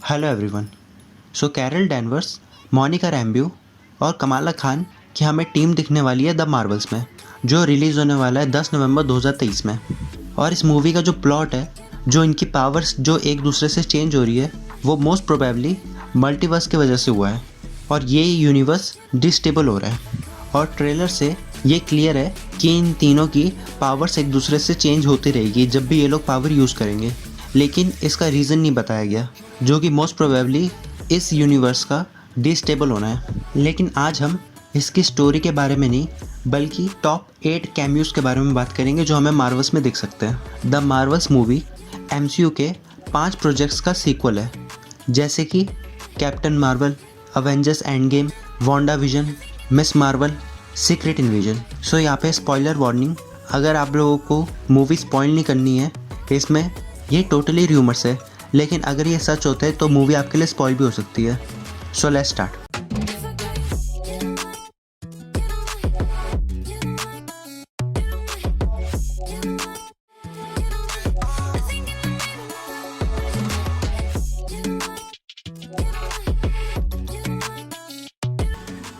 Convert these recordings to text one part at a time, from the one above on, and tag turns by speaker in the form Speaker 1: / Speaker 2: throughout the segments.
Speaker 1: Hello everyone. So Carol Danvers, Monica Rambeau और कमाला खान की हमें टीम दिखने वाली है द मार्वल्स में, जो रिलीज़ होने वाला है 10 नवंबर 2023 में। और इस मूवी का जो प्लॉट है, जो इनकी पावर्स जो एक दूसरे से चेंज हो रही है, वो मोस्ट प्रोबेबली मल्टीवर्स की वजह से हुआ है और ये यूनिवर्स डिस्टेबल हो रहा है। और ट्रेलर से ये क्लियर है कि इन तीनों की पावर्स एक दूसरे से चेंज होती रहेगी जब भी ये लोग पावर यूज़ करेंगे, लेकिन इसका रीज़न नहीं बताया गया, जो कि मोस्ट प्रोबेबली इस यूनिवर्स का डिस्टेबल होना है। लेकिन आज हम इसकी स्टोरी के बारे में नहीं, बल्कि टॉप 8 कैमियोज के बारे में बात करेंगे जो हमें मार्वल्स में दिख सकते हैं। द मार्वल्स मूवी MCU के 5 प्रोजेक्ट्स का सीक्वल है, जैसे कि Captain Marvel, Avengers Endgame, WandaVision, Ms Marvel, Secret Invasion. So यहाँ पे स्पॉइलर वार्निंग, अगर आप लोगों को मूवी स्पॉइल नहीं करनी है, इसमें ये टोटली रूमर्स है, लेकिन अगर ये सच होता है तो मूवी आपके लिए स्पॉइल भी हो सकती है। So let's start.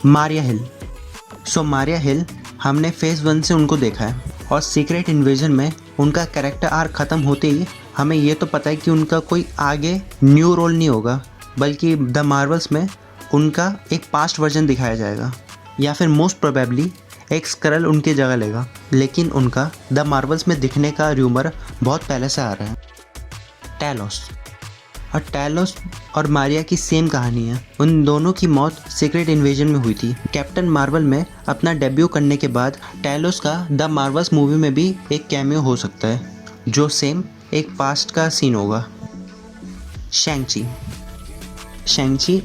Speaker 1: Maria Hill. So Maria Hill हमने फेज़ 1 से उनको देखा है और सीक्रेट इन्वेजन में उनका कैरेक्टर आर्क ख़त्म होते ही हमें ये तो पता है कि उनका कोई आगे न्यू रोल नहीं होगा, बल्कि द मार्वल्स में उनका एक पास्ट वर्जन दिखाया जाएगा, या फिर मोस्ट प्रोबेबली एक स्क्रल उनकी जगह लेगा। लेकिन उनका द मार्वल्स में दिखने का र्यूमर बहुत पहले से आ रहा है। टैलोस। और टैलोस और मारिया की सेम कहानी है। उन दोनों की मौत सीक्रेट इन्वेजन में हुई थी। कैप्टन मार्वल में अपना डेब्यू करने के बाद टैलोस का द मार्वल्स मूवी में भी एक कैमियो हो सकता है, जो सेम एक पास्ट का सीन होगा। शैंग-ची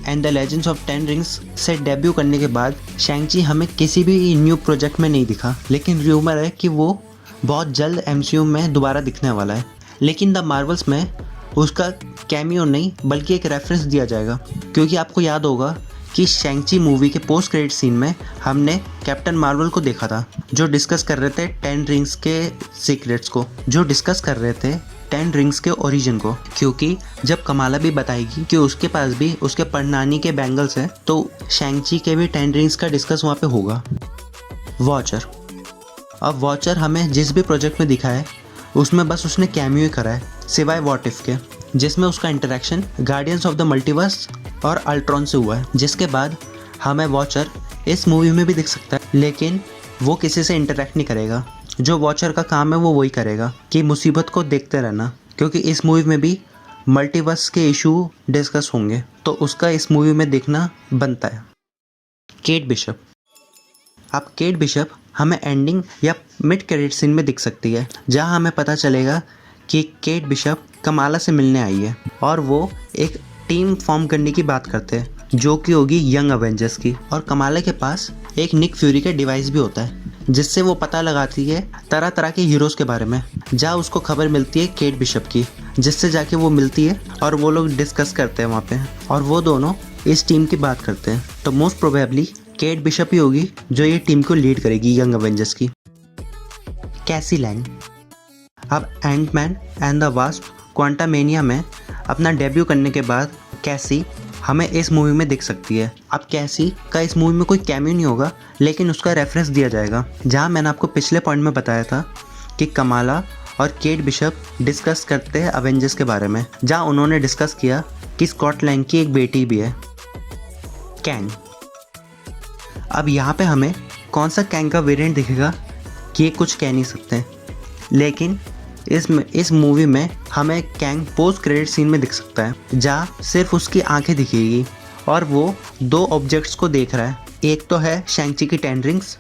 Speaker 1: and the legends of 10 rings से डेब्यू करने के बाद शैंग-ची हमें किसी भी न्यू प्रोजेक्ट में नहीं दिखा, लेकिन र्यूमर है कि वो बहुत जल्द MCU में दोबारा दिखने वाला है। लेकिन द मार्वल्स में उसका कैमियो नहीं, बल्कि एक रेफरेंस दिया जाएगा, क्योंकि आपको याद होगा कि शैंग-ची मूवी के पोस्ट क्रेडिट सीन में हमने कैप्टन मार्वल को देखा था, जो डिस्कस कर रहे थे 10 रिंग्स के सीक्रेट्स को, जो डिस्कस कर रहे थे 10 रिंग्स के ओरिजिन को। क्योंकि जब कमाला भी बताएगी कि उसके पास भी उसके परनानी के बैंगल्स हैं, तो शैंग-ची के भी 10 रिंग्स का डिस्कस वहाँ पे होगा। वॉचर। अब वॉचर हमें जिस भी प्रोजेक्ट में दिखा है उसमें बस उसने कैमियो ही करा है, सिवाय व्हाट इफ के, जिसमें उसका interaction guardians of the multiverse और अल्ट्रॉन से हुआ है। जिसके बाद हमें वॉचर इस मूवी में भी दिख सकता है, लेकिन वो किसी से इंटरेक्ट नहीं करेगा। जो वॉचर का काम है वो वही करेगा कि मुसीबत को देखते रहना, क्योंकि इस मूवी में भी मल्टीवर्स के इशू डिस्कस होंगे, तो उसका इस मूवी में देखना बनता है। Kate Bishop. अब केट बिशप हमें एंडिंग या मिड क्रेडिट सीन में दिख सकती है, जहां हमें पता चलेगा कि केट बिशप कमाला से मिलने आई है और वो एक टीम फॉर्म करने की बात करते हैं, जो कि होगी यंग अवेंजर्स की। और कमाला के पास एक निक फ्यूरी का डिवाइस भी होता है, जिससे वो पता लगाती है तरह तरह के हीरोज़ के बारे में, जहाँ उसको खबर मिलती है केट बिशप की, जिससे जाके वो मिलती है और वो लोग डिस्कस करते हैं वहाँ पे, और वो दोनों इस टीम की बात करते हैं। तो मोस्ट प्रोबेबली केट बिशप ही होगी जो ये टीम को लीड करेगी यंग अवेंजर्स की। कैसी लैंग। अब एंटमैन एंड द वास्प क्वांटामेनिया में अपना डेब्यू करने के बाद कैसी हमें इस मूवी में दिख सकती है। अब कैसी का इस मूवी में कोई कैमियो नहीं होगा, लेकिन उसका रेफरेंस दिया जाएगा, जहां मैंने आपको पिछले पॉइंट में बताया था कि कमाला और केट बिशप डिस्कस करते हैं अवेंजर्स के बारे में, जहां उन्होंने डिस्कस किया कि स्कॉट लैंग की एक बेटी भी है, कैंग। अब यहाँ पे हमें कौन सा कैंग का वेरिएंट दिखेगा कि ये कुछ कह नहीं सकते, लेकिन इस मूवी में हमें कैंग पोस्ट क्रेडिट सीन में दिख सकता है, जहाँ सिर्फ उसकी आंखें दिखेगी और वो 2 ऑब्जेक्ट्स को देख रहा है। एक तो है शैंग-ची की 10 रिंग्स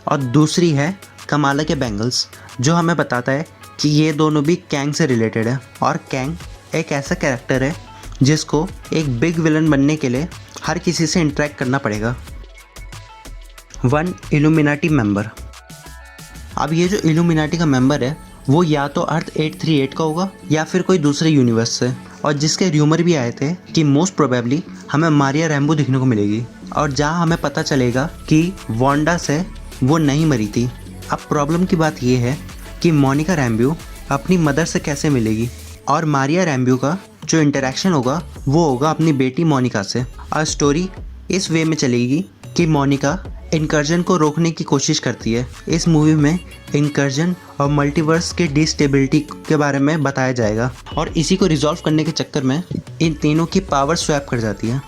Speaker 1: और दूसरी है कमाला के बैंगल्स, जो हमें बताता है कि ये दोनों भी कैंग से रिलेटेड है। और कैंग एक ऐसा कैरेक्टर है जिसको एक बिग विलन बनने के लिए हर किसी से इंटरेक्ट करना पड़ेगा। 1 इल्यूमिनाटी मेंबर। अब ये जो इल्यूमिनाटी का मेंबर है वो या तो अर्थ 838 का होगा या फिर कोई दूसरे यूनिवर्स से, और जिसके र्यूमर भी आए थे कि मोस्ट प्रोबेबली हमें मारिया रैम्बो दिखने को मिलेगी, और जहां हमें पता चलेगा कि वांडा से वो नहीं मरी थी। अब प्रॉब्लम की बात ये है कि मोनिका रैम्ब्यू अपनी मदर से कैसे मिलेगी, और मारिया रैम्ब्यू का जो इंटरेक्शन होगा वो होगा अपनी बेटी मोनिका से। और स्टोरी इस वे में चलेगी कि मोनिका इनकर्जन को रोकने की कोशिश करती है। इस मूवी में इनकर्जन और मल्टीवर्स के डिस्टेबिलिटी के बारे में बताया जाएगा और इसी को रिजॉल्व करने के चक्कर में इन तीनों की पावर स्वैप कर जाती है।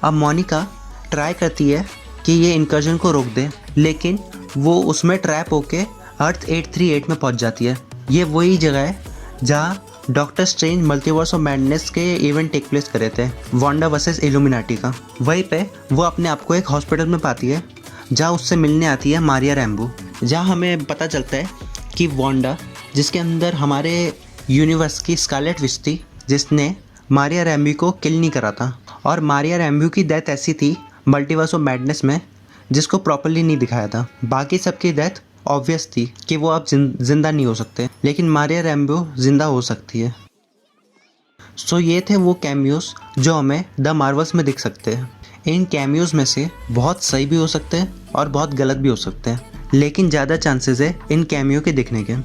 Speaker 1: अब मोनिका ट्राई करती है कि ये इनकर्जन को रोक दे, लेकिन वो उसमें ट्रैप होके अर्थ 838 में पहुंच जाती है। ये वही जगह है जहाँ doctor strange multiverse of madness के इवेंट टेक प्लेस करे थे, वांडा वर्सेस इल्यूमिनाटी का। वहीं पे वो अपने आप को एक हॉस्पिटल में पाती है जहाँ उससे मिलने आती है मारिया रैम्बो। जहाँ हमें पता चलता है कि वांडा, जिसके अंदर हमारे यूनिवर्स की स्कारलेट विच थी, जिसने मारिया रैम्बो को किल नहीं करा था, और मारिया रैम्बो की डेथ ऐसी थी मल्टीवर्स ऑफ मैडनेस में जिसको प्रॉपर्ली नहीं दिखाया था। बाकी सबकी डेथ ऑब्वियस थी कि वो अब जिंदा नहीं हो सकते, लेकिन मारिया रैम्बो जिंदा हो सकती है। सो ये थे वो कैमियोज जो हमें द मार्वल्स में दिख सकते हैं। इन कैमियोज में से बहुत सही भी हो सकते हैं और बहुत गलत भी हो सकते हैं, लेकिन ज़्यादा चांसेस है इन कैमियो के दिखने के।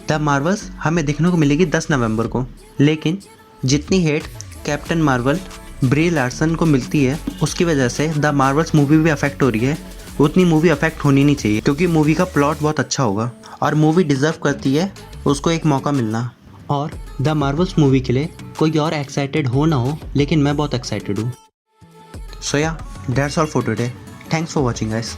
Speaker 1: द मार्वल्स हमें देखने को मिलेगी 10 नवंबर को, लेकिन जितनी hate Captain Marvel Brie Larson को मिलती है उसकी वजह से द मार्वल्स मूवी भी अफेक्ट हो रही है, उतनी मूवी अफेक्ट होनी नहीं चाहिए, क्योंकि मूवी का प्लॉट बहुत अच्छा होगा और मूवी डिज़र्व करती है उसको एक मौका मिलना। और द मार्वल्स मूवी के लिए कोई और एक्साइटेड हो ना हो, लेकिन मैं बहुत एक्साइटेड हूँ। सो या that's all for today. Thanks for watching guys.